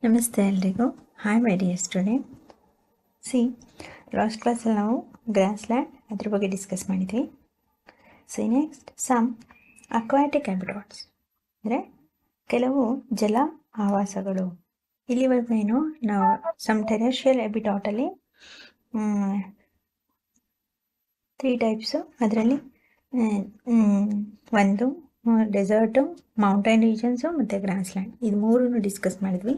ನಮಸ್ತೆ ಎಲ್ರಿಗೂ. Hi my dear student. C last ಕ್ಲಾಸಲ್ಲಿ ನಾವು ಗ್ರಾಸ್ಲ್ಯಾಂಡ್ ಅದ್ರ ಬಗ್ಗೆ ಡಿಸ್ಕಸ್ ಮಾಡಿದ್ವಿ. C next some aquatic habitats ಅಂದರೆ ಕೆಲವು ಜಲ ಆವಾಸಗಳು. ಇಲ್ಲಿವರೆಗೂ ಏನು ನಾವು ಸಮ್ ಟೆರೆಸ್ಟ್ರಿಯಲ್ ಹ್ಯಾಬಿಟಾಟಲ್ಲಿ 3 ಟೈಪ್ಸು, ಅದರಲ್ಲಿ ಒಂದು ಡೆಸರ್ಟು, ಮೌಂಟೈನ್ ರೀಜನ್ಸು ಮತ್ತು ಗ್ರಾಸ್ಲ್ಯಾಂಡ್, ಇದು ಮೂರನ್ನು ಡಿಸ್ಕಸ್ ಮಾಡಿದ್ವಿ.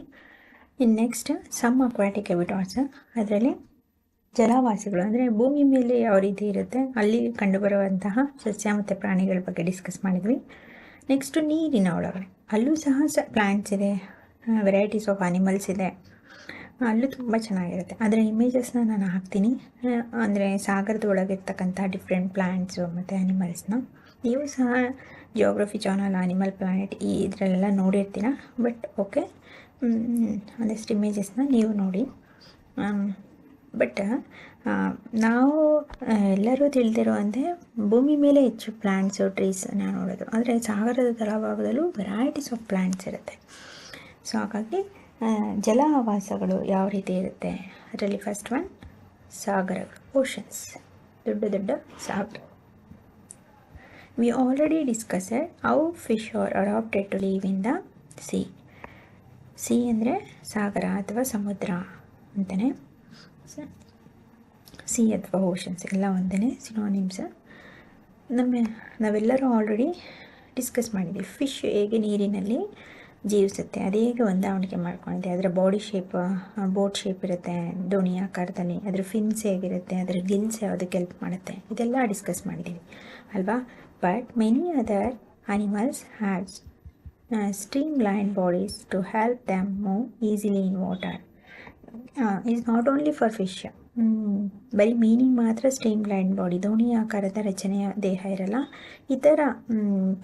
ಇನ್ನು ನೆಕ್ಸ್ಟ್ ಸಮ್ ಅಕ್ವಾಟಿಕ್ ಹ್ಯಾಬಿಟಾಟ್ಸ್, ಅದರಲ್ಲಿ ಜಲವಾಸಿಗಳು ಅಂದರೆ ಭೂಮಿ ಮೇಲೆ ಯಾವ ರೀತಿ ಇರುತ್ತೆ ಅಲ್ಲಿ ಕಂಡುಬರುವಂತಹ ಸಸ್ಯ ಮತ್ತು ಪ್ರಾಣಿಗಳ ಬಗ್ಗೆ ಡಿಸ್ಕಸ್ ಮಾಡಿದ್ವಿ. ನೆಕ್ಸ್ಟು ನೀರಿನ ಒಳಗಡೆ, ಅಲ್ಲೂ ಸಹ ಪ್ಲ್ಯಾಂಟ್ಸ್ ಇದೆ, ವೆರೈಟೀಸ್ ಆಫ್ ಅನಿಮಲ್ಸ್ ಇದೆ, ಅಲ್ಲೂ ತುಂಬ ಚೆನ್ನಾಗಿರುತ್ತೆ. ಅದರ ಇಮೇಜಸ್ನ ನಾನು ಹಾಕ್ತೀನಿ. ಅಂದರೆ ಸಾಗರದ ಒಳಗಿರ್ತಕ್ಕಂಥ ಡಿಫ್ರೆಂಟ್ ಪ್ಲ್ಯಾಂಟ್ಸು ಮತ್ತು ಅನಿಮಲ್ಸ್ನ ನೀವು ಸಹ ಜಿಯೋಗ್ರಫಿ ಚಾನಲ್, ಅನಿಮಲ್ ಪ್ಲಾನೆಟ್ ಇದರಲ್ಲೆಲ್ಲ ನೋಡಿರ್ತೀರ. ಬಟ್ ಓಕೆ, ಒಂದಷ್ಟು ಇಮೇಜಸ್ನ ನೀವು ನೋಡಿ. ಬಟ್ ನಾವು ಎಲ್ಲರೂ ತಿಳಿದಿರುವಂತೆ ಭೂಮಿ ಮೇಲೆ ಹೆಚ್ಚು ಪ್ಲ್ಯಾಂಟ್ಸು, ಟ್ರೀಸನ್ನು ನೋಡೋದು. ಆದರೆ ಸಾಗರದ ತಳಭಾಗದಲ್ಲೂ ವೆರೈಟೀಸ್ ಆಫ್ ಪ್ಲ್ಯಾಂಟ್ಸ್ ಇರುತ್ತೆ. ಸೊ ಹಾಗಾಗಿ ಜಲ ಆವಾಸಗಳು ಯಾವ ರೀತಿ ಇರುತ್ತೆ ಅದರಲ್ಲಿ ಫಸ್ಟ್ ಒನ್ ಸಾಗರಗಳು, ಓಷನ್ಸ್, ದೊಡ್ಡ ದೊಡ್ಡ ಸಾಗರ. We already discussed how fish are adapted to live in the sea. Sea ಅಂದರೆ ಸಾಗರ ಅಥವಾ ಸಮುದ್ರ ಅಂತಲೇ. ಸಿ ಅಥವಾ ಓಷನ್ಸ್ ಎಲ್ಲ ಒಂದೇ ಸಿನೋನಿಮ್ಸ್. ನಾವೆಲ್ಲರೂ ಆಲ್ರೆಡಿ ಡಿಸ್ಕಸ್ ಮಾಡಿದ್ದೀವಿ ಫಿಶ್ ಹೇಗೆ ನೀರಿನಲ್ಲಿ ಜೀವಿಸುತ್ತೆ, ಅದು ಹೇಗೆ ಹೊಂದಾಣಿಕೆ ಮಾಡ್ಕೊಂಡಿದೆ, ಅದರ ಬಾಡಿ ಶೇಪ್ ಬೋಟ್ ಶೇಪ್ ಇರುತ್ತೆ, ದೋಣಿ ಆಕಾರದಲ್ಲಿ, ಅದರ ಫಿನ್ಸ್ ಹೇಗಿರುತ್ತೆ, ಅದರ ಗಿಲ್ಸ್ ಯಾವುದಕ್ಕೆ ಹೆಲ್ಪ್ ಮಾಡುತ್ತೆ, ಇದೆಲ್ಲ ಡಿಸ್ಕಸ್ ಮಾಡಿದ್ದೀವಿ ಅಲ್ವಾ. But many other animals haves streamlined bodies to help them move easily in water. Is not only for fish. ಬರೀ ಮೀನಿಗೆ ಮಾತ್ರ ಸ್ಟ್ರೀಮ್ಲೈನ್ ಬಾಡಿ, ದೋಣಿ ಆಕಾರದ ರಚನೆಯ ದೇಹ ಇರಲ್ಲ. ಇತರ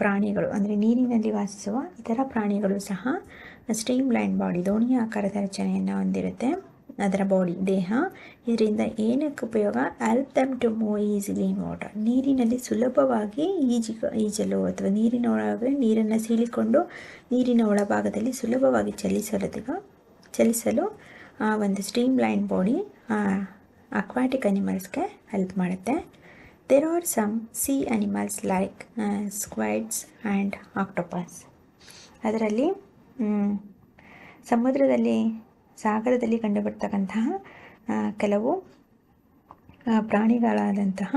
ಪ್ರಾಣಿಗಳು ಅಂದರೆ ನೀರಿನಲ್ಲಿ ವಾಸಿಸುವ ಇತರ ಪ್ರಾಣಿಗಳು ಸಹ ಸ್ಟ್ರೀಮ್ಲೈನ್ ಬಾಡಿ, ದೋಣಿ ಆಕಾರದ ರಚನೆಯನ್ನು ಹೊಂದಿರುತ್ತೆ ಅದರ ಬಾಡಿ, ದೇಹ. ಇದರಿಂದ ಏನಕ್ಕೆ ಉಪಯೋಗ? Help them to move easily in water. ನೀರಿನಲ್ಲಿ ಸುಲಭವಾಗಿ ಈಜಲು ಅಥವಾ ನೀರಿನ ಒಳಗೆ ನೀರನ್ನು ಸೀಳಿಕೊಂಡು ನೀರಿನ ಒಳಭಾಗದಲ್ಲಿ ಸುಲಭವಾಗಿ ಚಲಿಸಲು ಆ ಒಂದು ಸ್ಟ್ರೀಮ್ಲೈನ್ ಬಾಡಿ ಅಕ್ವಾಟಿಕ್ ಅನಿಮಲ್ಸ್ಗೆ ಹೆಲ್ಪ್ ಮಾಡುತ್ತೆ. There are some sea animals like squids and octopus. ಅದರಲ್ಲಿ ಸಾಗರದಲ್ಲಿ ಕಂಡುಬರ್ತಕ್ಕಂತಹ ಕೆಲವು ಪ್ರಾಣಿಗಳಾದಂತಹ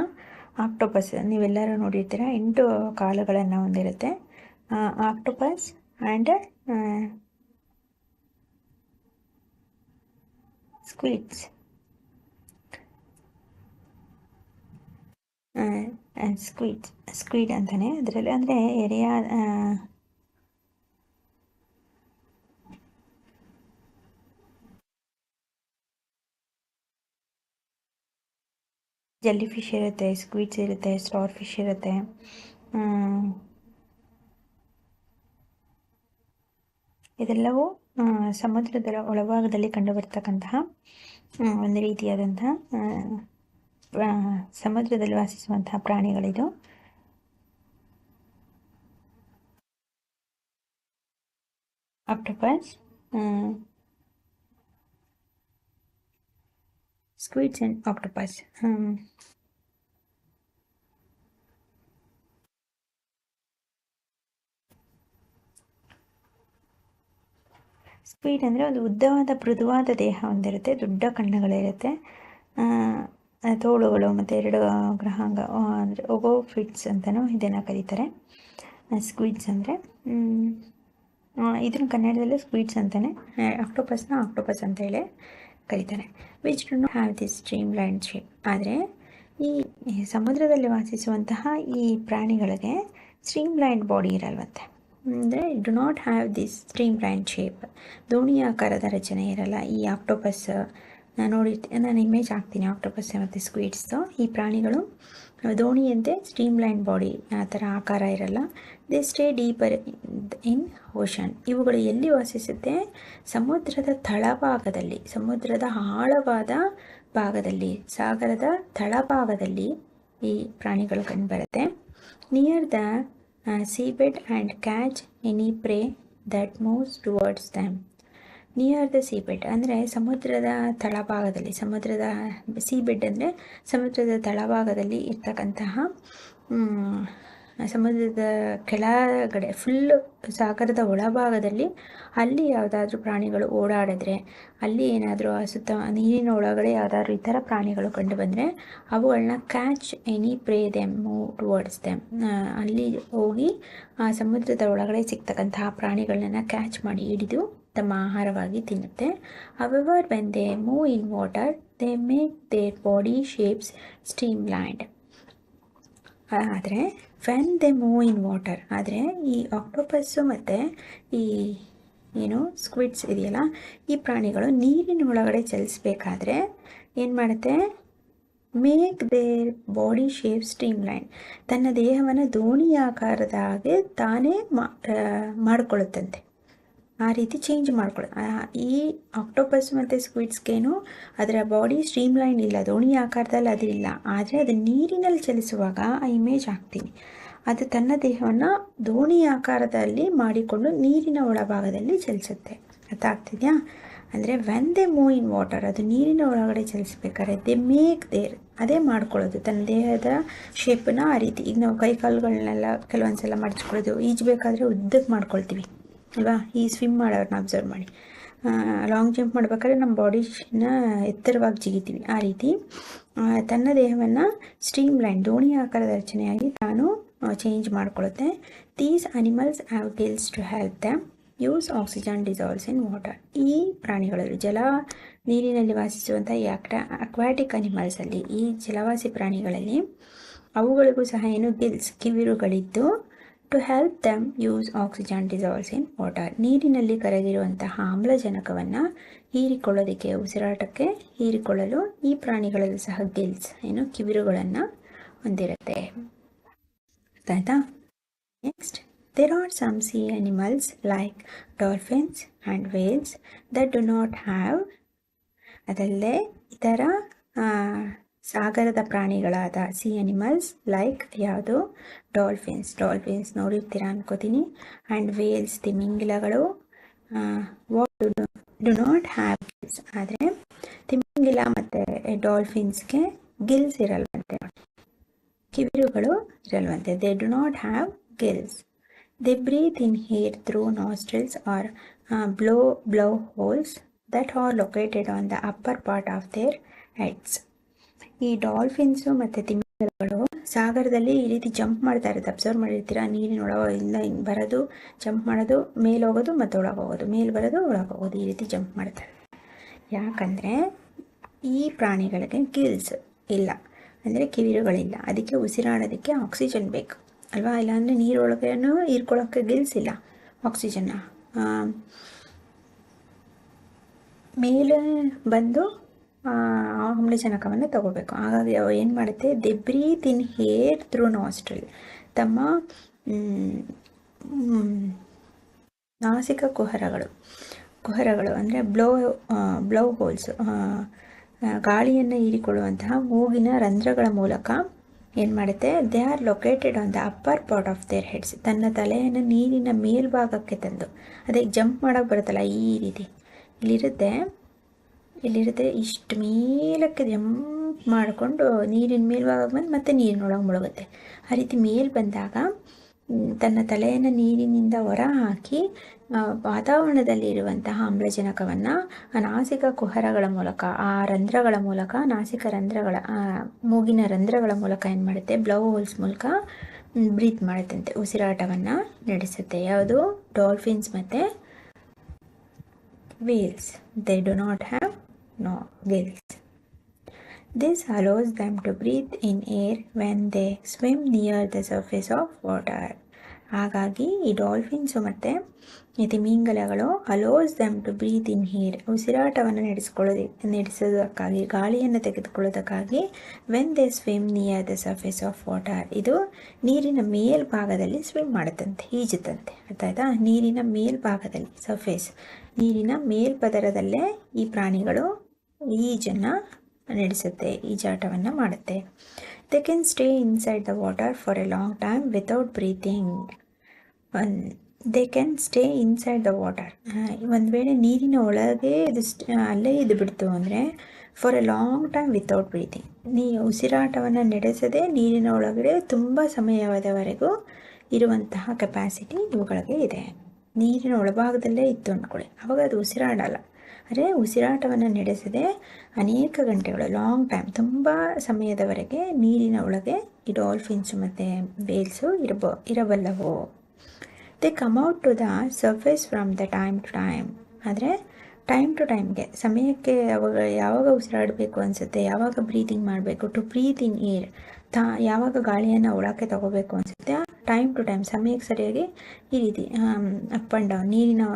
ಆಕ್ಟೋಪಸ್, ನೀವೆಲ್ಲರೂ ನೋಡಿರ್ತೀರ, 8 ಕಾಲುಗಳನ್ನು ಹೊಂದಿರುತ್ತೆ. Octopus and ಸ್ಕ್ವಿಡ್ಸ್. ಸ್ಕ್ವಿಡ್ ಅಂತಾನೆ ಅದರಲ್ಲಿ, ಅಂದರೆ ಎರೆಯ ಜೆಲ್ಲಿ ಫಿಶ್ ಇರುತ್ತೆ, ಸ್ಕ್ವಿಡ್ಸ್ ಇರುತ್ತೆ, ಸ್ಟಾರ್ ಫಿಶ್ ಇರುತ್ತೆ. ಇದೆಲ್ಲವೂ ಸಮುದ್ರದ ಒಳಭಾಗದಲ್ಲಿ ಕಂಡುಬರ್ತಕ್ಕಂತಹ ಒಂದು ರೀತಿಯಾದಂತಹ ಸಮುದ್ರದಲ್ಲಿ ವಾಸಿಸುವಂತಹ ಪ್ರಾಣಿಗಳಿದು. Octopus, squids and octopus. Squid ಅಂದರೆ ಒಂದು ಉದ್ದವಾದ ಮೃದುವಾದ ದೇಹ ಹೊಂದಿರುತ್ತೆ, ದೊಡ್ಡ ಕಣ್ಣುಗಳಿರುತ್ತೆ, ತೋಳುಗಳು ಮತ್ತು 2 ಗ್ರಹಾಂಗ ಅಂದರೆ ಓಗೋಫಿಟ್ಸ್ ಅಂತಲೂ ಇದನ್ನು ಕರೀತಾರೆ. ಸ್ಕ್ವಿಡ್ಸ್ ಅಂದರೆ ಇದನ್ನು ಕನ್ನಡದಲ್ಲೂ ಸ್ಕ್ವಿಡ್ಸ್ ಅಂತಲೇ, ಆಕ್ಟೋಪಸ್ನ ಆಕ್ಟೋಪಸ್ ಅಂತ ಹೇಳಿ ಕರೀತಾರೆ. Which do not have this streamline shape. ಆದರೆ ಈ ಸಮುದ್ರದಲ್ಲಿ ವಾಸಿಸುವಂತಹ ಈ ಪ್ರಾಣಿಗಳಿಗೆ ಸ್ಟ್ರೀಮ್ಲೈನ್ ಬಾಡಿ ಇರಲ್ವಂತೆ. ಅಂದರೆ do not have this streamline shape, ದೋಣಿ ಆಕಾರದ ರಚನೆ ಇರಲ್ಲ. ಈ ಆಕ್ಟೋಪಸ್ ನಾನು ಇಮೇಜ್ ಹಾಕ್ತೀನಿ, ಆಕ್ಟೋಪಸ್ ಮತ್ತು ಸ್ಕ್ವಿಡ್ಸ್ದು. ಈ ಪ್ರಾಣಿಗಳು ದೋಣಿಯಂತೆ ಸ್ಟ್ರೀಮ್ಲೈನ್ ಬಾಡಿ ಆ ಥರ ಆಕಾರ ಇರಲ್ಲ. They stay deeper in ocean. ಇವುಗಳು ಎಲ್ಲಿ ವಾಸಿಸುತ್ತೆ? ಸಮುದ್ರದ ತಳಭಾಗದಲ್ಲಿ, ಸಮುದ್ರದ ಆಳವಾದ ಭಾಗದಲ್ಲಿ, ಸಾಗರದ ತಳಭಾಗದಲ್ಲಿ ಈ ಪ್ರಾಣಿಗಳು ಕಂಡುಬರುತ್ತೆ. Near the seabed and catch any prey that moves towards them. Near the seabed ಅಂದರೆ ಸಮುದ್ರದ ತಳಭಾಗದಲ್ಲಿ, ಸಮುದ್ರದ ಸೀ ಬೆಡ್ ಅಂದರೆ ಸಮುದ್ರದ ತಳಭಾಗದಲ್ಲಿ ಇರ್ತಕ್ಕಂತಹ ಸಮುದ್ರದ ಕೆಳಗಡೆ ಫುಲ್ಲು ಸಾಗರದ ಒಳಭಾಗದಲ್ಲಿ ಅಲ್ಲಿ ಯಾವುದಾದ್ರೂ ಪ್ರಾಣಿಗಳು ಓಡಾಡಿದ್ರೆ, ಅಲ್ಲಿ ಏನಾದರೂ ಸುತ್ತ ನೀರಿನ ಒಳಗಡೆ ಯಾವುದಾದ್ರೂ ಈ ಥರ ಪ್ರಾಣಿಗಳು ಕಂಡು ಬಂದರೆ ಅವುಗಳನ್ನ catch any pray them move towards them, ಅಲ್ಲಿ ಹೋಗಿ ಆ ಸಮುದ್ರದ ಒಳಗಡೆ ಸಿಗ್ತಕ್ಕಂತಹ ಪ್ರಾಣಿಗಳನ್ನ ಕ್ಯಾಚ್ ಮಾಡಿ ಹಿಡಿದು ತಮ್ಮ ಆಹಾರವಾಗಿ ತಿನ್ನುತ್ತೆ. However when they move in water they make their body shapes streamlined. ಆದರೆ when they move in water, ಆದರೆ ಈ ಆಕ್ಟೋಪಸ್ಸು ಮತ್ತು ಈ ಸ್ಕ್ವಿಡ್ಸ್ ಇದೆಯಲ್ಲ, ಈ ಪ್ರಾಣಿಗಳು ನೀರಿನ ಒಳಗಡೆ ಚಲಿಸ್ಬೇಕಾದ್ರೆ ಏನು ಮಾಡುತ್ತೆ, make their body shape stream line, ತನ್ನ ದೇಹವನ್ನು ದೋಣಿ ಆಕಾರದ ಹಾಗೆ ತಾನೇ ಮಾಡಿಕೊಳ್ಳುತ್ತಂತೆ. ಆ ರೀತಿ ಚೇಂಜ್ ಈ ಆಕ್ಟೋಪಸ್ ಮತ್ತು ಸ್ಕ್ವಿಡ್ಸ್ಗೇನು ಅದರ ಬಾಡಿ ಸ್ಟ್ರೀಮ್ ಲೈನ್ ಇಲ್ಲ, ದೋಣಿ ಆಕಾರದಲ್ಲಿ ಅದು ಇಲ್ಲ. ಆದರೆ ಅದು ನೀರಿನಲ್ಲಿ ಚಲಿಸುವಾಗ ಆ ಇಮೇಜ್ ಹಾಕ್ತೀನಿ, ಅದು ತನ್ನ ದೇಹವನ್ನು ದೋಣಿ ಆಕಾರದಲ್ಲಿ ಮಾಡಿಕೊಂಡು ನೀರಿನ ಒಳಭಾಗದಲ್ಲಿ ಚಲಿಸುತ್ತೆ. ಅರ್ಥ ಆಗ್ತಿದೆಯಾ? ಅಂದರೆ when they move in water, ಅದು ನೀರಿನ ಒಳಗಡೆ ಚಲಿಸ್ಬೇಕಾದ್ರೆ ದೇ ಮೇಕ್ ದೇರ್, ಅದೇ ಮಾಡ್ಕೊಳ್ಳೋದು ತನ್ನ ದೇಹದ ಶೇಪನ್ನ ಆ ರೀತಿ. ಈಗ ನಾವು ಕೈಕಾಲುಗಳನ್ನೆಲ್ಲ ಕೆಲವೊಂದ್ಸಲ ಮಡಚ್ಕೊಳ್ಳೋದು, ಈಜಬೇಕಾದ್ರೆ ಉದ್ದಕ್ಕೆ ಮಾಡ್ಕೊಳ್ತೀವಿ ಅಲ್ವಾ? ಈ ಸ್ವಿಮ್ ಮಾಡೋರನ್ನ ಅಬ್ಸರ್ವ್ ಮಾಡಿ, ಲಾಂಗ್ ಜಂಪ್ ಮಾಡ್ಬೇಕಾದ್ರೆ ನಮ್ಮ ಬಾಡಿನ ಎತ್ತರವಾಗಿ ಜಿಗಿತೀವಿ. ಆ ರೀತಿ ತನ್ನ ದೇಹವನ್ನು ಸ್ಟ್ರೀಮ್ ಲೈನ್, ದೋಣಿ ಆಕಾರದ ರಚನೆಯಾಗಿ ತಾನು ಚೇಂಜ್ ಮಾಡ್ಕೊಳ್ಳುತ್ತೆ. These animals have gills to help them use oxygen dissolves in water. ಈ ಪ್ರಾಣಿಗಳಲ್ಲಿ, ನೀರಿನಲ್ಲಿ ವಾಸಿಸುವಂಥ ಈ ಅಕ್ವಾಟಿಕ್ ಅನಿಮಲ್ಸಲ್ಲಿ, ಈ ಜಲವಾಸಿ ಪ್ರಾಣಿಗಳಲ್ಲಿ ಅವುಗಳಿಗೂ ಸಹ ಗಿಲ್ಸ್, ಕಿವಿರುಗಳಿದ್ದು, to help them use oxygen dissolves in water, ನೀರಿನಲ್ಲಿ ಕರಗಿರುವಂತಹ ಆಮ್ಲಜನಕವನ್ನು ಹೀರಿಕೊಳ್ಳೋದಕ್ಕೆ, ಉಸಿರಾಟಕ್ಕೆ ಹೀರಿಕೊಳ್ಳಲು ಈ ಪ್ರಾಣಿಗಳಲ್ಲೂ ಸಹ ಗಿಲ್ಸ್, ಕಿವಿರುಗಳನ್ನು ಹೊಂದಿರುತ್ತೆ. ಆಯ್ತಾ? Next, there are some sea animals like dolphins and whales that do not have, ಅದಲ್ಲದೆ ಇತರ ಸಾಗರದ ಪ್ರಾಣಿಗಳಾದ ಸಿ ಅನಿಮಲ್ಸ್ ಲೈಕ್ ಯಾವುದು, ಡಾಲ್ಫಿನ್ಸ್ ನೋಡಿರ್ತೀರ ಅನ್ಕೋತೀನಿ, ಆ್ಯಂಡ್ ವೇಲ್ಸ್, ತಿಮಿಂಗಿಲಗಳು, what do not have gills, ಆದರೆ ತಿಮಿಂಗಿಲ ಮತ್ತು ಡಾಲ್ಫಿನ್ಸ್ಗೆ ಗಿಲ್ಸ್ ಇರಲ್ವಂತೆ, ಕಿವಿರುಗಳು ಇರಲ್ವಂತೆ. They do not have gills. They breathe in air through nostrils or blowholes that are located on the upper part of their heads. ಈ dolphins ಮತ್ತು ತಿಮಿಂಗಿಲಗಳು ಸಾಗರದಲ್ಲಿ ಈ ರೀತಿ ಜಂಪ್ ಮಾಡ್ತಾ ಇರುತ್ತೆ, ಅಬ್ಸರ್ವ್ ಮಾಡಿರ್ತೀರ. ನೀರಿನ ಒಳಗಿಂದ ಹಿಂಗೆ ಬರೋದು, ಜಂಪ್ ಮಾಡೋದು, ಮೇಲೆ ಹೋಗೋದು ಮತ್ತು ಒಳಗೆ ಹೋಗೋದು, ಮೇಲೆ ಬರೋದು ಒಳಗೆ ಹೋಗೋದು, ಈ ರೀತಿ ಜಂಪ್ ಮಾಡ್ತಾರೆ. ಯಾಕಂದರೆ ಈ ಪ್ರಾಣಿಗಳಿಗೆ ಗಿಲ್ಸ್ ಇಲ್ಲ, ಅಂದರೆ ಕಿವಿರುಗಳಿಲ್ಲ. ಅದಕ್ಕೆ ಉಸಿರಾಡೋದಕ್ಕೆ ಆಕ್ಸಿಜನ್ ಬೇಕು ಅಲ್ವಾ? ಇಲ್ಲಾಂದರೆ ನೀರೊಳಗೇನು ಹೀರ್ಕೊಳ್ಳೋಕ್ಕೆ ಗಿಲ್ಸ್ ಇಲ್ಲ, ಆಕ್ಸಿಜನ್ನ ಮೇಲೆ ಬಂದು ಆಮ್ಲಜನಕವನ್ನು ತಗೋಬೇಕು. ಹಾಗಾಗಿ ಅವು ಏನು ಮಾಡುತ್ತೆ, they breathe in air through nostril, ತಮ್ಮ ನಾಸಿಕ ಕುಹರಗಳು ಅಂದರೆ ಬ್ಲೋ ಹೋಲ್ಸ್, ಗಾಳಿಯನ್ನು ಹೀರಿಕೊಳ್ಳುವಂತಹ ಮೂಗಿನ ರಂಧ್ರಗಳ ಮೂಲಕ ಏನು ಮಾಡುತ್ತೆ, they are located on the upper part of their heads, ತನ್ನ ತಲೆಯನ್ನು ನೀರಿನ ಮೇಲ್ಭಾಗಕ್ಕೆ ತಂದು, ಅದೇ ಜಂಪ್ ಮಾಡೋಕ್ಕೆ ಬರುತ್ತಲ್ಲ ಈ ರೀತಿ, ಇಲ್ಲಿರುತ್ತೆ ಇಷ್ಟು ಮೇಲಕ್ಕೆ ಜಂಪ್ ಮಾಡಿಕೊಂಡು ನೀರಿನ ಮೇಲ್ಭಾಗಕ್ಕೆ ಬಂದು ಮತ್ತೆ ನೀರಿನೊಳಗೆ ಮುಳುಗುತ್ತೆ. ಆ ರೀತಿ ಮೇಲೆ ಬಂದಾಗ ತನ್ನ ತಲೆಯನ್ನು ನೀರಿನಿಂದ ಹೊರ ಹಾಕಿ ವಾತಾವರಣದಲ್ಲಿ ಇರುವಂತಹ ಆಮ್ಲಜನಕವನ್ನು ನಾಸಿಕ ಕುಹರಗಳ ಮೂಲಕ, ಆ ರಂಧ್ರಗಳ ಮೂಲಕ, ನಾಸಿಕ ರಂಧ್ರಗಳ, ಮೂಗಿನ ರಂಧ್ರಗಳ ಮೂಲಕ ಏನು ಮಾಡುತ್ತೆ, ಬ್ಲೋ ಹೋಲ್ಸ್ ಮೂಲಕ ಬ್ರೀತ್ ಮಾಡುತ್ತಂತೆ, ಉಸಿರಾಟವನ್ನು ನಡೆಸುತ್ತೆ. ಯಾವುದು, ಡಾಲ್ಫಿನ್ಸ್ ಮತ್ತು Wales. They do not have Gilles. This allows them to breathe in air when they swim near the surface of water. ಹಾಗಾಗಿ ಈ ಡಾಲ್ಫಿನ್ಸು ಮತ್ತು ಈ ತಿಮಿಂಗಲಗಳು allows them to breathe in air, ಉಸಿರಾಟವನ್ನು ನಡೆಸೋದಕ್ಕಾಗಿ, ಗಾಳಿಯನ್ನು ತೆಗೆದುಕೊಳ್ಳೋದಕ್ಕಾಗಿ, when they swim near the surface of water, ಇದು ನೀರಿನ ಮೇಲ್ಭಾಗದಲ್ಲಿ ಸ್ವಿಮ್ ಮಾಡುತ್ತಂತೆ, ಈಜುತ್ತಂತೆ. ಅರ್ಥ ಆಯ್ತಾ? ನೀರಿನ ಮೇಲ್ಭಾಗದಲ್ಲಿ, ಸರ್ಫೇಸ್, ನೀರಿನ ಮೇಲ್ಪದರದಲ್ಲೇ ಈ ಪ್ರಾಣಿಗಳು ಈಜನ್ನು ನಡೆಸುತ್ತೆ, ಈಜಾಟವನ್ನು ಮಾಡುತ್ತೆ. They can stay inside the water for a long time without breathing. They can stay inside the water. ಒಂದು ವೇಳೆ ನೀರಿನ ಒಳಗೆ ಇದು ಅಲ್ಲೇ ಇದು ಬಿಡ್ತು ಅಂದರೆ for a long time without breathing, ಉಸಿರಾಟವನ್ನು ನಡೆಸದೆ ನೀರಿನ ಒಳಗಡೆ ತುಂಬ ಸಮಯದವರೆಗೂ ಇರುವಂತಹ ಕೆಪಾಸಿಟಿ ಇವುಗಳಿಗೆ ಇದೆ. ನೀರಿನ ಒಳಭಾಗದಲ್ಲೇ ಇತ್ತು ಅಂದ್ಕೊಳ್ಳಿ, ಆವಾಗ ಅದು ಉಸಿರಾಡಲ್ಲ. ಅಂದರೆ ಉಸಿರಾಟವನ್ನು ನಡೆಸದೆ ಅನೇಕ ಗಂಟೆಗಳು, ಲಾಂಗ್ ಟೈಮ್, ತುಂಬ ಸಮಯದವರೆಗೆ ನೀರಿನ ಒಳಗೆ ಈ ಡಾಲ್ಫಿನ್ಸ್ ಮತ್ತು ವೇಲ್ಸು ಇರಬಲ್ಲವು. They come out to the surface from the time to time. ಆದರೆ ಟೈಮ್ ಟು ಟೈಮ್ಗೆ, ಸಮಯಕ್ಕೆ ಯಾವಾಗ ಉಸಿರಾಡಬೇಕು ಅನಿಸುತ್ತೆ, ಯಾವಾಗ ಬ್ರೀತಿಂಗ್ ಮಾಡಬೇಕು, ಟು ಬ್ರೀತ್ ಇನ್ ಏರ್, ಯಾವಾಗ ಗಾಳಿಯನ್ನು ಒಳಕ್ಕೆ ತಗೋಬೇಕು ಅನಿಸುತ್ತೆ, ಟೈಮ್ ಟು ಟೈಮ್, ಸಮಯಕ್ಕೆ ಸರಿಯಾಗಿ ಈ ರೀತಿ ಅಪ್ ಆ್ಯಂಡ್ ಡೌನ್ ನೀರಿನ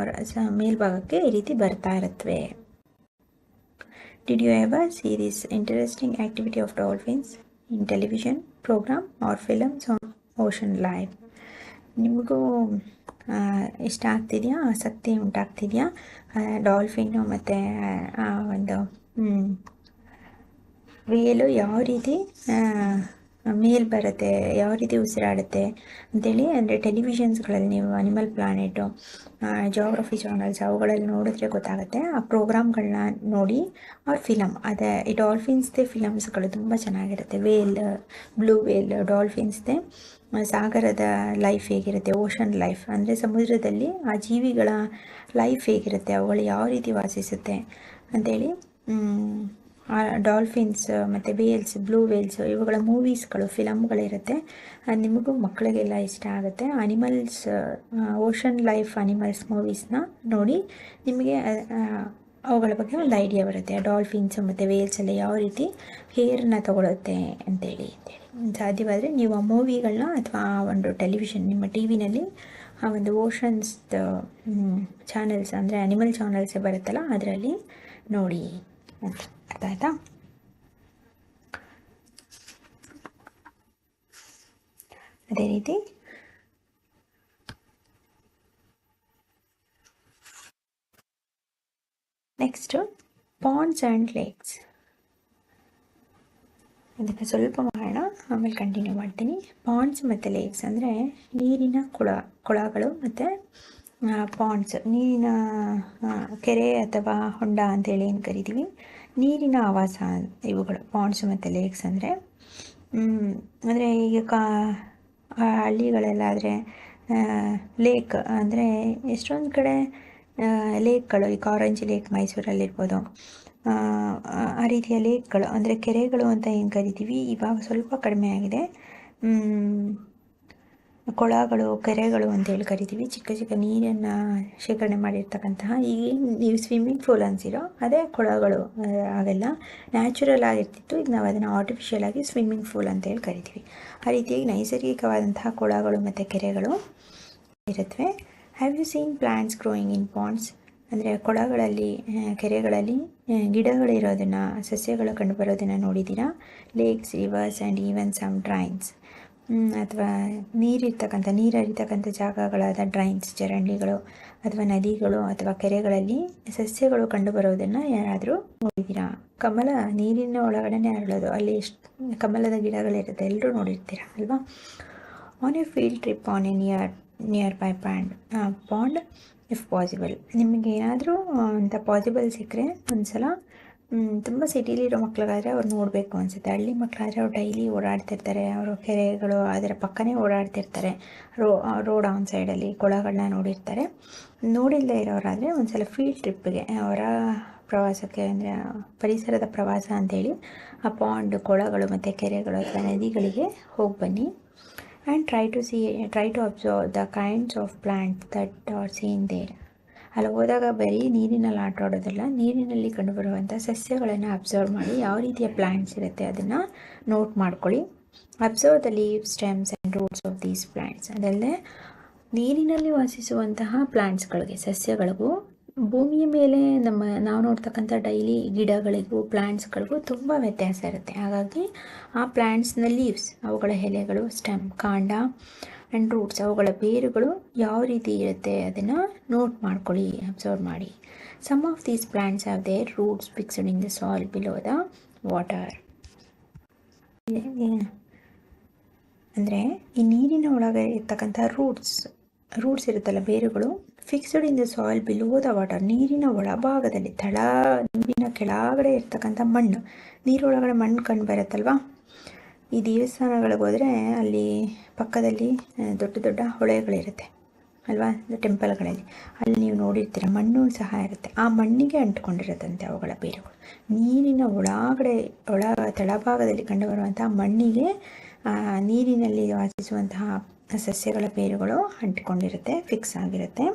ಮೇಲ್ಭಾಗಕ್ಕೆ ಈ ರೀತಿ ಬರ್ತಾ ಇರುತ್ತವೆ. Did you ever see this interesting activity of dolphins in television programme or films on ocean live? ನಿಮಗೂ ಇಷ್ಟ ಆಗ್ತಿದೆಯಾ, ಆಸಕ್ತಿ ಉಂಟಾಗ್ತಿದೆಯಾ ಡಾಲ್ಫಿನ್ನು ಮತ್ತು ಒಂದು ವೇಲು ಯಾವ ರೀತಿ ಮೇಲ್ ಬರುತ್ತೆ, ಯಾವ ರೀತಿ ಉಸಿರಾಡುತ್ತೆ ಅಂತೇಳಿ? ಅಂದರೆ ಟೆಲಿವಿಷನ್ಸ್ಗಳಲ್ಲಿ ನೀವು ಅನಿಮಲ್ ಪ್ಲಾನೆಟು, ಜಿಯೋಗ್ರಫಿ ಚಾನಲ್ಸ್ ಅವುಗಳಲ್ಲಿ ನೋಡಿದ್ರೆ ಗೊತ್ತಾಗುತ್ತೆ. ಆ ಪ್ರೋಗ್ರಾಮ್ಗಳನ್ನ ನೋಡಿ. ಅವ್ರ ಫಿಲಮ್ ಅದೇ ಈ ಡಾಲ್ಫಿನ್ಸ್ದೇ ಫಿಲಮ್ಸ್ಗಳು ತುಂಬ ಚೆನ್ನಾಗಿರುತ್ತೆ. ವೇಲ್, ಬ್ಲೂ ವೇಲ್, ಡಾಲ್ಫಿನ್ಸ್ದೇ ಸಾಗರದ ಲೈಫ್ ಹೇಗಿರುತ್ತೆ, ಓಷನ್ ಲೈಫ್ ಅಂದರೆ ಸಮುದ್ರದಲ್ಲಿ ಆ ಜೀವಿಗಳ ಲೈಫ್ ಹೇಗಿರುತ್ತೆ, ಅವುಗಳು ಯಾವ ರೀತಿ ವಾಸಿಸುತ್ತೆ ಅಂಥೇಳಿ ಆ ಡಾಲ್ಫಿನ್ಸ್ ಮತ್ತು ವೇಲ್ಸ್, ಬ್ಲೂ ವೇಲ್ಸ್ ಇವುಗಳ ಮೂವೀಸ್ಗಳು, ಫಿಲಮ್ಗಳಿರುತ್ತೆ. ನಿಮಗೂ ಮಕ್ಕಳಿಗೆಲ್ಲ ಇಷ್ಟ ಆಗುತ್ತೆ. ಅನಿಮಲ್ಸ್, ಓಷನ್ ಲೈಫ್ ಅನಿಮಲ್ಸ್ ಮೂವೀಸ್ನ ನೋಡಿ ನಿಮಗೆ ಅವುಗಳ ಬಗ್ಗೆ ಒಂದು ಐಡಿಯಾ ಬರುತ್ತೆ. ಡಾಲ್ಫಿನ್ಸ್ ಮತ್ತು ವೇಲ್ಸ್ ಎಲ್ಲ ಯಾವ ರೀತಿ ಕೇರ್ನ ತಗೊಳುತ್ತೆ ಅಂತೇಳಿ ಸಾಧ್ಯವಾದರೆ ನೀವು ಆ ಮೂವಿಗಳನ್ನ ಅಥವಾ ಆ ಒಂದು ಟೆಲಿವಿಷನ್ ನಿಮ್ಮ ಟಿ ವಿನಲ್ಲಿ ಆ ಒಂದು ಓಷನ್ಸ್ ಚಾನಲ್ಸ್ ಅಂದರೆ ಅನಿಮಲ್ ಚಾನಲ್ಸೇ ಬರುತ್ತಲ್ಲ ಅದರಲ್ಲಿ ನೋಡಿ ಅಂತ. ಅರ್ಥ ಆಯ್ತಾ? ಅದೇ ರೀತಿ ನೆಕ್ಸ್ಟು ಪಾಂಡ್ಸ್ ಆ್ಯಂಡ್ ಲೇಕ್ಸ್. ಅದಕ್ಕೆ ಸ್ವಲ್ಪ ಮಾಡೋಣ, ಆಮೇಲೆ ಕಂಟಿನ್ಯೂ ಮಾಡ್ತೀನಿ. ಪಾಂಡ್ಸ್ ಮತ್ತು ಲೇಕ್ಸ್ ಅಂದರೆ ನೀರಿನ ಕೊಳಗಳು ಮತ್ತು ಪಾಂಡ್ಸ್, ನೀರಿನ ಕೆರೆ ಅಥವಾ ಹೊಂಡ ಅಂತೇಳಿ ಏನು ಕರಿತೀವಿ, ನೀರಿನ ಆವಾಸ ಇವುಗಳು ಪಾಂಡ್ಸ್ ಮತ್ತು ಲೇಕ್ಸ್ ಅಂದರೆ. ಅಂದರೆ ಈಗ ಹಳ್ಳಿಗಳಲ್ಲಾದರೆ ಲೇಕ್ ಅಂದರೆ ಎಷ್ಟೊಂದು ಕಡೆ ಲೇಕ್ಗಳು, ಈ ಕಾರಂಜಿ ಲೇಕ್ ಮೈಸೂರಲ್ಲಿರ್ಬೋದು, ಆ ರೀತಿಯ ಲೇಕ್ಗಳು ಅಂದರೆ ಕೆರೆಗಳು ಅಂತ ಏನು ಕರಿತೀವಿ ಇವಾಗ ಸ್ವಲ್ಪ ಕಡಿಮೆ ಆಗಿದೆ. ಕೊಳಗಳು, ಕೆರೆಗಳು ಅಂತೇಳಿ ಕರಿತೀವಿ. ಚಿಕ್ಕ ಚಿಕ್ಕ ನೀರನ್ನು ಶೇಖರಣೆ ಮಾಡಿರ್ತಕ್ಕಂತಹ, ಈಗ ನೀವು ಸ್ವಿಮ್ಮಿಂಗ್ ಪೂಲ್ ಅನ್ಸಿರೋ ಅದೇ ಕೊಳಗಳು. ಅವೆಲ್ಲ ನ್ಯಾಚುರಲ್ ಆಗಿರ್ತಿತ್ತು, ಈಗ ನಾವು ಅದನ್ನು ಆರ್ಟಿಫಿಷಿಯಲ್ ಆಗಿ ಸ್ವಿಮ್ಮಿಂಗ್ ಪೂಲ್ ಅಂತೇಳಿ ಕರಿತೀವಿ. ಆ ರೀತಿಯಾಗಿ ನೈಸರ್ಗಿಕವಾದಂತಹ ಕೊಳಗಳು ಮತ್ತು ಕೆರೆಗಳು ಇರುತ್ತವೆ. Have you seen plants growing in ponds? ಅಂದರೆ ಕೊಳಗಳಲ್ಲಿ, ಕೆರೆಗಳಲ್ಲಿ ಗಿಡಗಳಿರೋದನ್ನು, ಸಸ್ಯಗಳು ಕಂಡುಬರೋದನ್ನು ನೋಡಿದ್ದೀರಾ? Lakes, rivers and even some drains, ಅಥವಾ ನೀರಿರ್ತಕ್ಕಂಥ ಜಾಗಗಳಾದ ಡ್ರೈನ್ಸ್, ಚರಂಡಿಗಳು ಅಥವಾ ನದಿಗಳು ಅಥವಾ ಕೆರೆಗಳಲ್ಲಿ ಸಸ್ಯಗಳು ಕಂಡುಬರೋದನ್ನು ಯಾರಾದರೂ ನೋಡಿದ್ದೀರಾ? ಕಮಲ ನೀರಿನ ಒಳಗಡೆನೇ ಅರಳೋದು, ಅಲ್ಲಿ ಎಷ್ಟು ಕಮಲದ ಗಿಡಗಳಿರುತ್ತೆ, ಎಲ್ಲರೂ ನೋಡಿರ್ತೀರ ಅಲ್ವಾ? On A field trip on A near by pond if possible. ನಿಮಗೆ ಏನಾದರೂ ಅಂತ ಪಾಸಿಬಲ್ ಸಿಕ್ಕರೆ ಒಂದು ಸಲ, ತುಂಬ ಸಿಟಿಲಿರೋ ಮಕ್ಳಿಗಾದರೆ ಅವ್ರು ನೋಡಬೇಕು ಅನಿಸುತ್ತೆ. ಹಳ್ಳಿ ಮಕ್ಕಳಾದರೆ ಅವ್ರು ಡೈಲಿ ಓಡಾಡ್ತಿರ್ತಾರೆ, ಅವರು ಕೆರೆಗಳು ಅದರ ಪಕ್ಕನೇ ಓಡಾಡ್ತಿರ್ತಾರೆ, ರೋಡ್ ಆನ್ ಸೈಡಲ್ಲಿ ಕೊಳಗಳನ್ನ ನೋಡಿರ್ತಾರೆ. ನೋಡಿಲ್ಲದೆ ಇರೋರಾದರೆ ಒಂದು ಸಲ ಫೀಲ್ಡ್ ಟ್ರಿಪ್ಪಿಗೆ, ಅವರ ಪ್ರವಾಸಕ್ಕೆ ಅಂದರೆ ಪರಿಸರದ ಪ್ರವಾಸ ಅಂಥೇಳಿ ಆ ಪಾಂಡ್, ಕೊಳಗಳು ಮತ್ತು ಕೆರೆಗಳು ಅಥವಾ ನದಿಗಳಿಗೆ ಹೋಗಿ ಬನ್ನಿ. And try to observe the kinds of plants that are seen there. ಅಲ್ಲಿ ಹೋದಾಗ ಬರೀ ನೀರಿನಲ್ಲಿ ಆಟ ಆಡೋದಲ್ಲ, ನೀರಿನಲ್ಲಿ ಕಂಡುಬರುವಂಥ ಸಸ್ಯಗಳನ್ನು ಅಬ್ಸರ್ವ್ ಮಾಡಿ, ಯಾವ ರೀತಿಯ ಪ್ಲ್ಯಾಂಟ್ಸ್ ಇರುತ್ತೆ ಅದನ್ನು ನೋಟ್ ಮಾಡ್ಕೊಳ್ಳಿ. Observe the leaves, stems and roots of these plants. ಅದಲ್ಲದೆ ನೀರಿನಲ್ಲಿ ವಾಸಿಸುವಂತಹ ಪ್ಲ್ಯಾಂಟ್ಸ್ಗಳಿಗೆ, ಸಸ್ಯಗಳಿಗೂ ಭೂಮಿಯ ಮೇಲೆ ನಾವು ನೋಡ್ತಕ್ಕಂಥ ಡೈಲಿ ಗಿಡಗಳಿಗೂ ಪ್ಲ್ಯಾಂಟ್ಸ್ಗಳಿಗೂ ತುಂಬ ವ್ಯತ್ಯಾಸ ಇರುತ್ತೆ. ಹಾಗಾಗಿ ಆ ಪ್ಲ್ಯಾಂಟ್ಸ್ನ ಲೀವ್ಸ್, ಅವುಗಳ ಎಲೆಗಳು, ಸ್ಟೆಮ್, ಕಾಂಡ ಆ್ಯಂಡ್ ರೂಟ್ಸ್, ಅವುಗಳ ಬೇರುಗಳು ಯಾವ ರೀತಿ ಇರುತ್ತೆ ಅದನ್ನು ನೋಟ್ ಮಾಡ್ಕೊಳ್ಳಿ, ಅಬ್ಸರ್ವ್ ಮಾಡಿ. Some of these plants have their roots fixed in the soil below the water. ಅಂದರೆ ಈ ನೀರಿನ ಒಳಗೆ ಇರ್ತಕ್ಕಂಥ ರೂಟ್ಸ್, ರೂಟ್ಸ್ ಇರುತ್ತಲ್ಲ, ಬೇರುಗಳು fixed in the soil below the water, ನೀರಿನ ಒಳಭಾಗದಲ್ಲಿ, ನೀರಿನ ಕೆಳಗಡೆ ಇರ್ತಕ್ಕಂಥ ಮಣ್ಣು, ನೀರೊಳಗಡೆ ಮಣ್ಣು ಕಂಡು ಬರುತ್ತಲ್ವಾ. ಈ ದೇವಸ್ಥಾನಗಳಿಗೆ ಹೋದರೆ ಅಲ್ಲಿ ಪಕ್ಕದಲ್ಲಿ ದೊಡ್ಡ ದೊಡ್ಡ ಹೊಳೆಗಳಿರುತ್ತೆ ಅಲ್ವಾ, ಟೆಂಪಲ್ಗಳಲ್ಲಿ ಅಲ್ಲಿ ನೀವು ನೋಡಿರ್ತೀರ, ಮಣ್ಣು ಸಹ ಇರುತ್ತೆ. ಆ ಮಣ್ಣಿಗೆ ಅಂಟ್ಕೊಂಡಿರುತ್ತಂತೆ ಅವುಗಳ ಬೇರುಗಳು. ನೀರಿನ ತಳಭಾಗದಲ್ಲಿ ಕಂಡುಬರುವಂತಹ ಮಣ್ಣಿಗೆ ನೀರಿನಲ್ಲಿ ವಾಸಿಸುವಂತಹ ಸಸ್ಯಗಳ ಬೇರುಗಳು ಅಂಟಿಕೊಂಡಿರುತ್ತೆ, ಫಿಕ್ಸ್ ಆಗಿರುತ್ತೆ.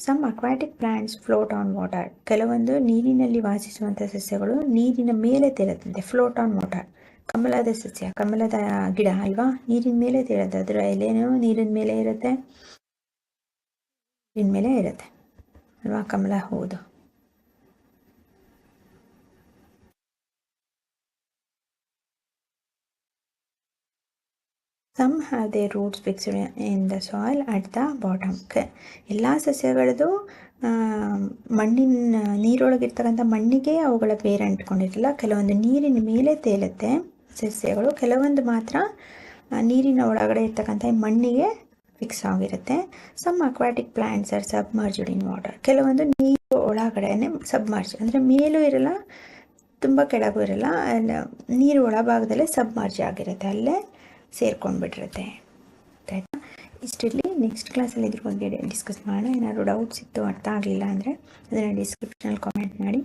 Some aquatic plants float on water, ಕೆಲವೊಂದು ನೀರಿನಲ್ಲಿ ವಾಸಿಸುವಂಥ ಸಸ್ಯಗಳು ನೀರಿನ ಮೇಲೆ ತೇಲುತ್ತಂತೆ, ಫ್ಲೋಟ್ ಆನ್ ವಾಟರ್. ಕಮಲದ ಸಸ್ಯ, ಕಮಲದ ಗಿಡ ಅಲ್ವಾ, ನೀರಿನ ಮೇಲೆ ತೇಲುತ್ತೆ, ಅದರ ಎಲೆನೂ ನೀರಿನ ಮೇಲೆ ಇರುತ್ತೆ, ನೀರಿನ ಮೇಲೆ ಇರುತ್ತೆ ಅಲ್ವಾ ಕಮಲ ಹೌದು. Some have they roots fixed in the soil at the bottom. ಎಲ್ಲ ಸಸ್ಯಗಳದ್ದು ಮಣ್ಣಿನ ನೀರೊಳಗಿರ್ತಕ್ಕಂಥ ಮಣ್ಣಿಗೆ ಅವುಗಳ ಬೇರೆ ಅಂಟ್ಕೊಂಡಿರಲಿಲ್ಲ. ಕೆಲವೊಂದು ನೀರಿನ ಮೇಲೆ ತೇಲುತ್ತೆ ಸಸ್ಯಗಳು, ಕೆಲವೊಂದು ಮಾತ್ರ ನೀರಿನ ಒಳಗಡೆ ಇರ್ತಕ್ಕಂಥ ಮಣ್ಣಿಗೆ ಫಿಕ್ಸ್ ಆಗಿರುತ್ತೆ. Some aquatic plants are submerged in water, ಕೆಲವೊಂದು ನೀರು ಒಳಗಡೆನೆ ಸಬ್ಮರ್ಜ್, ಅಂದರೆ ಮೇಲೂ ಇರಲ್ಲ ತುಂಬ ಕೆಳಗೂ ಇರಲ್ಲ, ನೀರು ಒಳಭಾಗದಲ್ಲೇ ಸಬ್ಮರ್ಜ್ ಆಗಿರುತ್ತೆ, ಅಲ್ಲೇ ಸೇರ್ಕೊಂಡ್ಬಿಟ್ಟಿರುತ್ತೆ. ಆಯಿತಾ, ಇಷ್ಟಿರಲಿ. ನೆಕ್ಸ್ಟ್ ಕ್ಲಾಸಲ್ಲಿ ಇದ್ರ ಬಗ್ಗೆ ಡಿಸ್ಕಸ್ ಮಾಡೋಣ. ಏನಾದರೂ ಡೌಟ್ಸ್ ಇತ್ತು, ಅರ್ಥ ಆಗಲಿಲ್ಲ ಅಂದರೆ ಅದನ್ನು ಡಿಸ್ಕ್ರಿಪ್ಷನಲ್ಲಿ ಕಾಮೆಂಟ್ ಮಾಡಿ,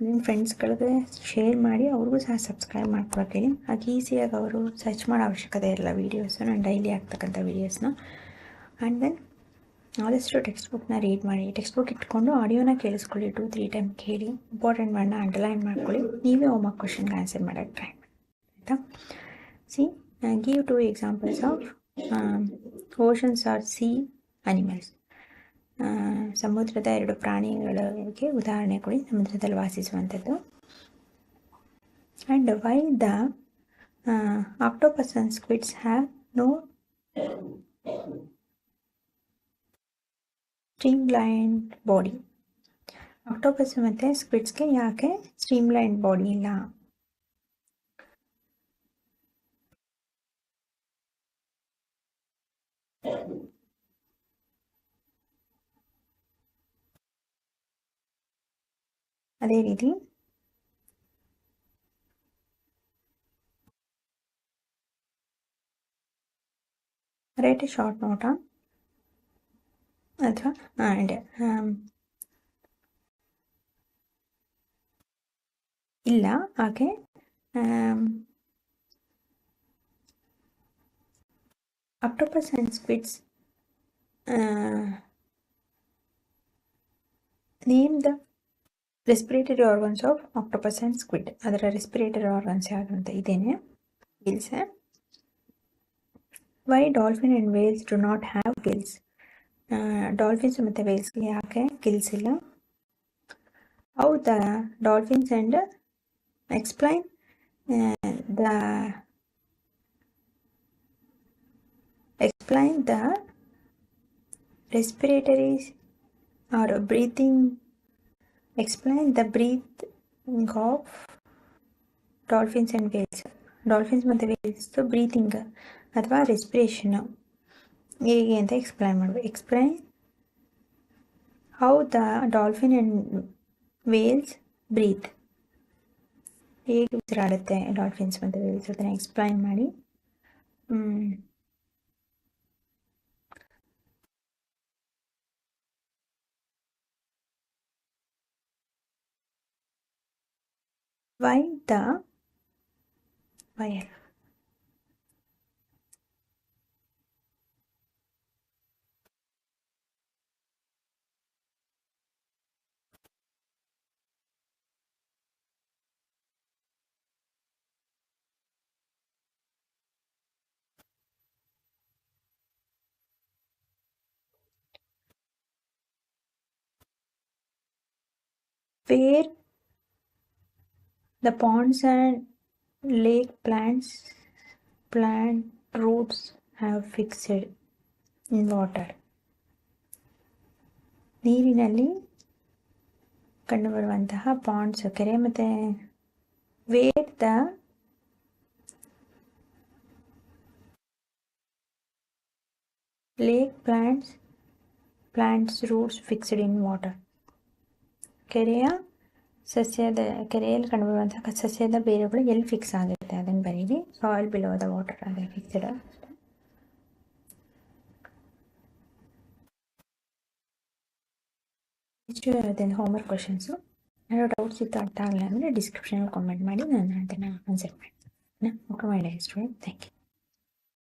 ನಿಮ್ಮ ಫ್ರೆಂಡ್ಸ್ಗಳಿಗೆ ಶೇರ್ ಮಾಡಿ, ಅವ್ರಿಗೂ ಸಹ ಸಬ್ಸ್ಕ್ರೈಬ್ ಮಾಡ್ಕೊಳಕ್ಕೆ ಹೇಳಿ. ಹಾಗೆ ಈಸಿಯಾಗಿ ಅವರು ಸರ್ಚ್ ಮಾಡೋ ಅವಶ್ಯಕತೆ ಇರಲ್ಲ ವೀಡಿಯೋಸು, ನಾನು ಡೈಲಿ ಆಗ್ತಕ್ಕಂಥ ವೀಡಿಯೋಸ್ನ. ಆ್ಯಂಡ್ ದೆನ್ ಆದಷ್ಟು ಟೆಕ್ಸ್ಟ್ ಬುಕ್ನ ರೀಡ್ ಮಾಡಿ, ಟೆಕ್ಸ್ಟ್ ಬುಕ್ ಇಟ್ಕೊಂಡು ಆಡಿಯೋನ ಕೇಳಿಸ್ಕೊಳ್ಳಿ, 2-3 ಟೈಮ್ ಕೇಳಿ, ಇಂಪಾರ್ಟೆಂಟ್ ಮಾಡನ್ನ ಅಂಡರ್ಲೈನ್ ಮಾಡ್ಕೊಳ್ಳಿ, ನೀವೇ ಹೋಮ್ವರ್ಕ್ ಕ್ವಶನ್ಗೆ ಆನ್ಸರ್ ಮಾಡೋಕ್ಕೆ ಟ್ರೈ ಮಾಡಿ. ಆಯಿತಾ. give 2 examples of oceans or sea animals. ಸಮುದ್ರದ 2 ಪ್ರಾಣಿಗಳಿಗೆ ಉದಾಹರಣೆ ಕೊಡಿ, ಸಮುದ್ರದಲ್ಲಿ ವಾಸಿಸುವಂಥದ್ದು. And why the octopus and squids have no streamlined body. Octopus ಮತ್ತು ಸ್ಕ್ವಿಡ್ಸ್ಗೆ ಯಾಕೆ ಸ್ಟ್ರೀಮ್ಲೈನ್ಡ್ ಬಾಡಿ ಇಲ್ಲ? ಅದೇ ರೀತಿ ರೈಟ್ ಎ ಶಾರ್ಟ್ ನೋಟ ಅಥವಾ ಆ್ಯಂಡ್ ಇಲ್ಲ, ಹಾಗೆ octopus and squids name the respiratory organs of octopus and squid. ಅದರ ರೆಸ್ಪಿರೇಟರಿ ಆರ್ಗನ್ಸ್ ಯಾವುದು ಅಂತ ಇದೇನೆ gills. Why dolphin and whales do not have gills. Dolphins ಮತ್ತು ವೇಲ್ಸ್ಗೆ ಯಾಕೆ ಗಿಲ್ಸ್ ಇಲ್ಲ? How the dolphins and explain the respiratory or breathing. Explain the breathing of dolphins and whales. Dolphins ಮತ್ತು ವೇಲ್ಸ್ದು ಬ್ರೀತಿಂಗ್ ಅಥವಾ ರೆಸ್ಪಿರೇಷನ್ ಹೇಗೆ ಅಂತ ಎಕ್ಸ್ಪ್ಲೈನ್ ಮಾಡಬೇಕು. Explain how the dolphin and whales breathe. ಹೇಗೆ ಉಸಿರಾಡುತ್ತೆ ಡಾಲ್ಫಿನ್ಸ್ ಮತ್ತು ವೇಲ್ಸ್, ಅದನ್ನು ಎಕ್ಸ್ಪ್ಲೈನ್ ಮಾಡಿ. Why the wire? Where the ponds and lake plant roots have fixed in water. ನೀರಿನಲ್ಲಿ ಕಂಡುಬರುವಂತಹ ಪಾಂಡ್ಸ್, ಕೆರೆ ಮತ್ತು where the lake plants roots fixed in water. ಕೆರೆಯಲ್ಲಿ ಕಂಡುಬರುವಂತಹ ಸಸ್ಯದ ಬೇರುಗಳು ಎಲ್ಲಿ ಫಿಕ್ಸ್ ಆಗುತ್ತೆ ಅದನ್ನು ಬರೀರಿ. ಸಾಯಿಲ್ ಬಿಲೋ ದ ವಾಟರ್ ಅದೇ ಫಿಕ್ಸ್ಡ್. ಇಷ್ಟು ಅದನ್ನು ಹೋಮ್ವರ್ಕ್ ಕ್ವಶನ್ಸು. ಯಾರೋ ಡೌಟ್ಸ್ ಇತ್ತು ಅರ್ಥ ಆಗಲ್ಲ ಅಂದರೆ ಡಿಸ್ಕ್ರಿಪ್ಷನಲ್ಲಿ ಕಾಮೆಂಟ್ ಮಾಡಿ, ನಾನು ಅದನ್ನು ಆನ್ಸರ್ ಮಾಡ್ತೀನಿ. Okay my dear student, thank you.